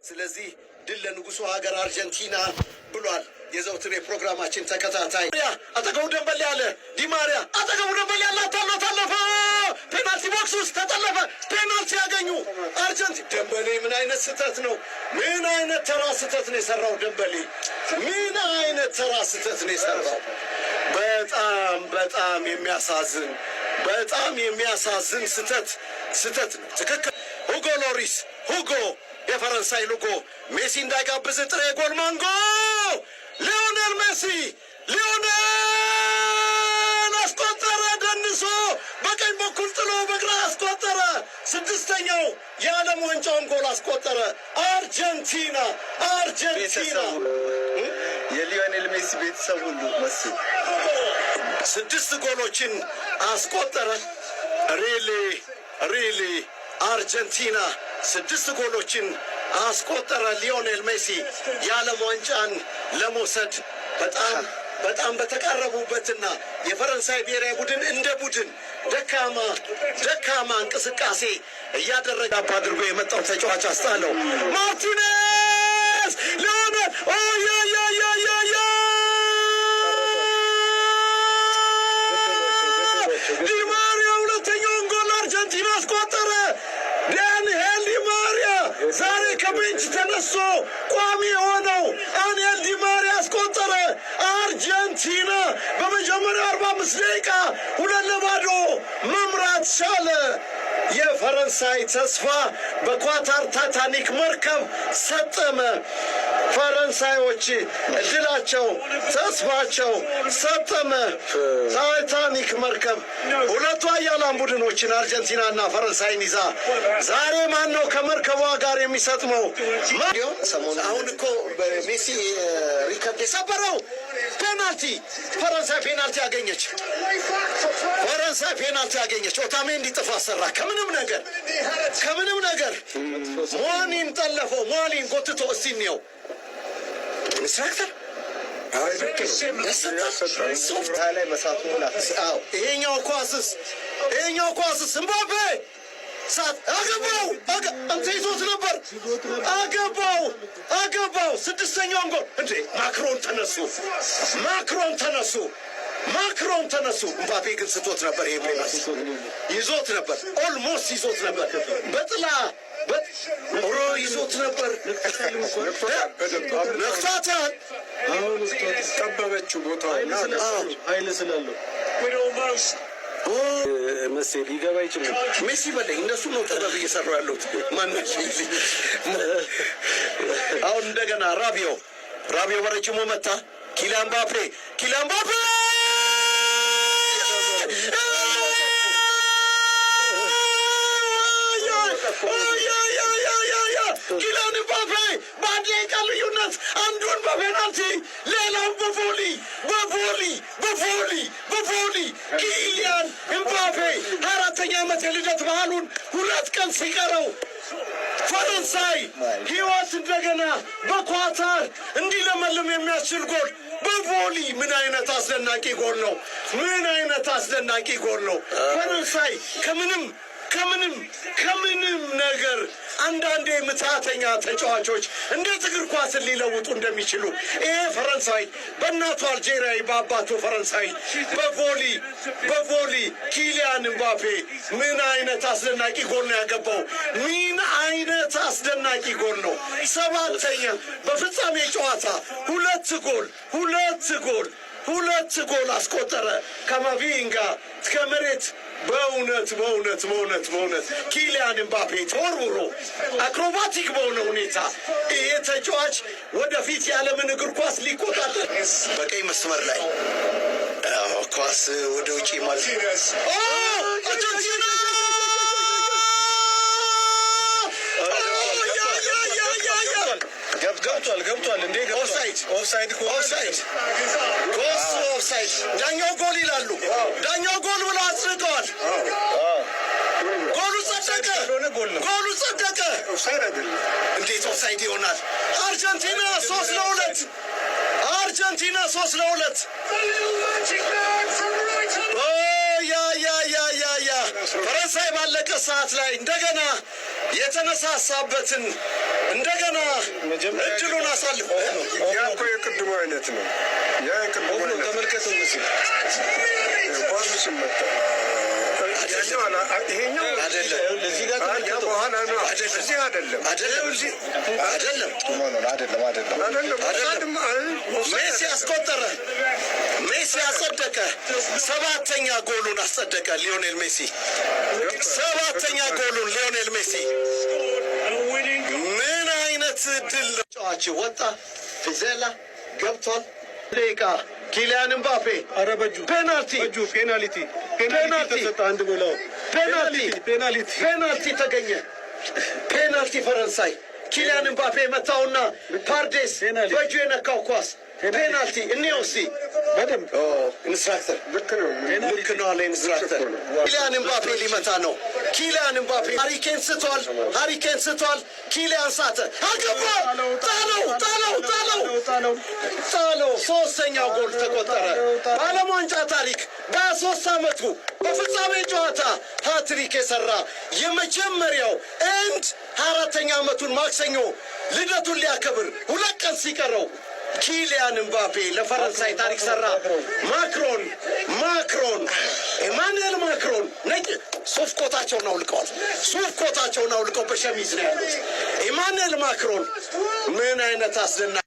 ስለዚህ ድል ለንጉሱ ሀገር አርጀንቲና ብሏል። የዘውትር የፕሮግራማችን ተከታታይ አጠገቡ ደንበል ያለ ዲማሪያ አጠገቡ ደንበል ያለ ታለፈ ፔናልቲ ቦክስ ውስጥ ተጠለፈ። ፔናልቲ ያገኙ አርጀንቲና። ደንበሌ ምን አይነት ስህተት ነው? ምን አይነት ተራ ስህተት ነው የሰራው ደንበሌ? ምን አይነት ተራ ስህተት ነው የሰራው? በጣም የሚያሳዝን ስህተት ነው። ትክክል። ሁጎ ሎሪስ ሁጎ የፈረንሳይ ልጎ ሜሲ እንዳይጋብዝ ጥሬ ጎል ማንጎ ሊዮኔል ሜሲ አስቆጠረ። ደንሶ በቀኝ በኩል ጥሎ በግራ አስቆጠረ። ስድስተኛው የዓለም ዋንጫውን ጎል አስቆጠረ። አርጀንቲና የሊዮኔል ሜሲ ቤተሰብ ሁሉ መሲ 6 ጎሎችን አስቆጠረ። ሪሊ አርጀንቲና 6 ጎሎችን አስቆጠረ። ሊዮኔል ሜሲ የዓለም ዋንጫን ለመውሰድ በጣም በተቃረቡበትና የፈረንሳይ ብሔራዊ ቡድን እንደ ቡድን ደካማ እንቅስቃሴ እያደረገ አድርጎ የመጣው ተጫዋች አስጣለው። ማርቲኔዝ ሊዮኔል ዲማሪያ ሁለተኛውን ጎል አርጀንቲና አስቆጠረ። ዳንኤል ዲማሪያ ዛሬ ከቤንች ተነስቶ ቋሚ የሆነው አንኤል ዲማሪያ አስቆጠረ። አርጀንቲና በመጀመሪያው 45 ደቂቃ 2-0 መምራት ቻለ። የፈረንሳይ ተስፋ በኳታር ታይታኒክ መርከብ ሰጠመ። ፈረንሳዮች እድላቸው ተስፋቸው ሰጠመ። ታይታኒክ መርከብ ሁለቱ ኃያላን ቡድኖችን አርጀንቲናና ፈረንሳይን ይዛ ዛሬ ማን ነው ከመርከቧ ጋር የሚሰጥመው? አሁን እኮ በሜሲ ሪከርድ የሰበረው ፔናልቲ ፈረንሳይ ፔናልቲ ያገኘች። ኦታሜንዲ ጥፋት ሰራ። ከምንም ነገር ሟኒን ጠለፈው። ሟኒን ጎትቶ እስቲ እንየው ኢንስትራክተር ይሄኛው ኳስስ እምባፔ አገባው። አንተ ይዞት ነበር። አገባው። 6ኛውን ጎል እንዴ! ማክሮን ተነሱ። እምባፔ ግን ስቶት ነበር። ይሄ ፔናልቲ ይዞት ነበር። ኦልሞስት ይዞት ነበር። በጥላ ይዞት ነበር። ነክቷታል። ጠበበችው ቦታውና ኃይል ስላለው መሴ ሊገባ ይችላል። ሜሲ በላይ እነሱ ነው ጥበብ እየሰሩ ያሉት። አሁን እንደገና ራቢዮ በረጅሙ መታ። ኪሊያን ምባፔ ኪሊያን ምባፔ በአንድ ደቂቃ ልዩነት አንዱን በፔናልቲ ሌላውን በቮሊ ኪሊያን ምባፔ 24ኛ ዓመት የልደት በዓሉን 2 ቀን ሲቀረው ፈረንሳይ ሕይወት እንደገና በኳታር እንዲለመልም የሚያስችል ጎል በቮሊ። ምን አይነት አስደናቂ ጎል ነው! ፈረንሳይ ከምንም ነገር አንዳንዴ ምትሃተኛ ተጫዋቾች እንዴት እግር ኳስን ሊለውጡ እንደሚችሉ ይሄ ፈረንሳይ በእናቱ አልጄሪያዊ በአባቱ ፈረንሳይ በቮሊ ኪሊያን ምባፔ ምን አይነት አስደናቂ ጎል ነው ያገባው! ምን አይነት አስደናቂ ጎል ነው! 7ኛ በፍጻሜ ጨዋታ 2 ጎል አስቆጠረ። ከማቪንጋ ከመሬት በእውነት ኪሊያን ምባፔ ተወርውሮ አክሮባቲክ በሆነ ሁኔታ ይሄ ተጫዋች ወደፊት የዓለምን እግር ኳስ ሊቆጣጠር በቀይ መስመር ላይ ኳስ ወደ ውጪ ማለት ገብቷል እንዴ! ኦፍሳይድ። ዳኛው ጎል ይላሉ። ዳኛው ጎል ብለው አጽድቀዋል። ጎሉ ጸደቀ። እንዴት ኦፍሳይድ ይሆናል? አርጀንቲና 3-2 ፈረንሳይ ባለቀ ሰዓት ላይ እንደገና የተነሳሳበትን እንደገና እድሉን አሳልፍ። ያ እኮ የቅድሙ አይነት ነው። ያ የቅድሙ አይነት ተመልከተው ምስል ኳሱ ሲመታ ይሄኛው አይደለም። ለዚህ ጋር በኋላ ነው እዚህ አይደለም ሜሲ አስቆጠረ። ሜሲ አጸደቀ። 7ኛ ጎሉን አጸደቀ ሊዮኔል ሜሲ። 7ኛ ጎሉን ሊዮኔል ሜሲ። ምን አይነት ድል! ጨዋች ወጣ። ፊዜላ ገብቷል። ደቂቃ ኪሊያን ምባፔ አረበጁ ፔናልቲ ተገኘ። ፔናልቲ ፈረንሳይ። ኪሊያን ምባፔ መታውና ፓርዴስ በእጁ የነካው ኳስ ፔናልቲ። እኔው እስቲ በደምብ ኢንስትራክተር ልክ ነው አለ ኢንስትራክተር። ኪሊያን ምባፔ ሊመታ ነው። ኪሊያን ምባፔ ሃሪኬን ስቷል። ኪሊያን ሳተ። አገባ። ጣለው። 3ኛው ጎል ተቆጠረ። በዓለም ዋንጫ ታሪክ በ23 ዓመቱ በፍጻሜ ጨዋታ ሃትሪክ የሰራ የመጀመሪያው 4ኛ ዓመቱን ማክሰኞ ልደቱን ሊያከብር 2 ቀን ሲቀረው ኪሊያን ምባፔ ለፈረንሳይ ታሪክ ሰራ። ማክሮን ኤማኑኤል ማክሮን ነጭ ሱፍ ኮታቸውን አውልቀው በሸሚዝ ነው ያሉት። ኤማኑኤል ማክሮን ምን አይነት አስደናቂ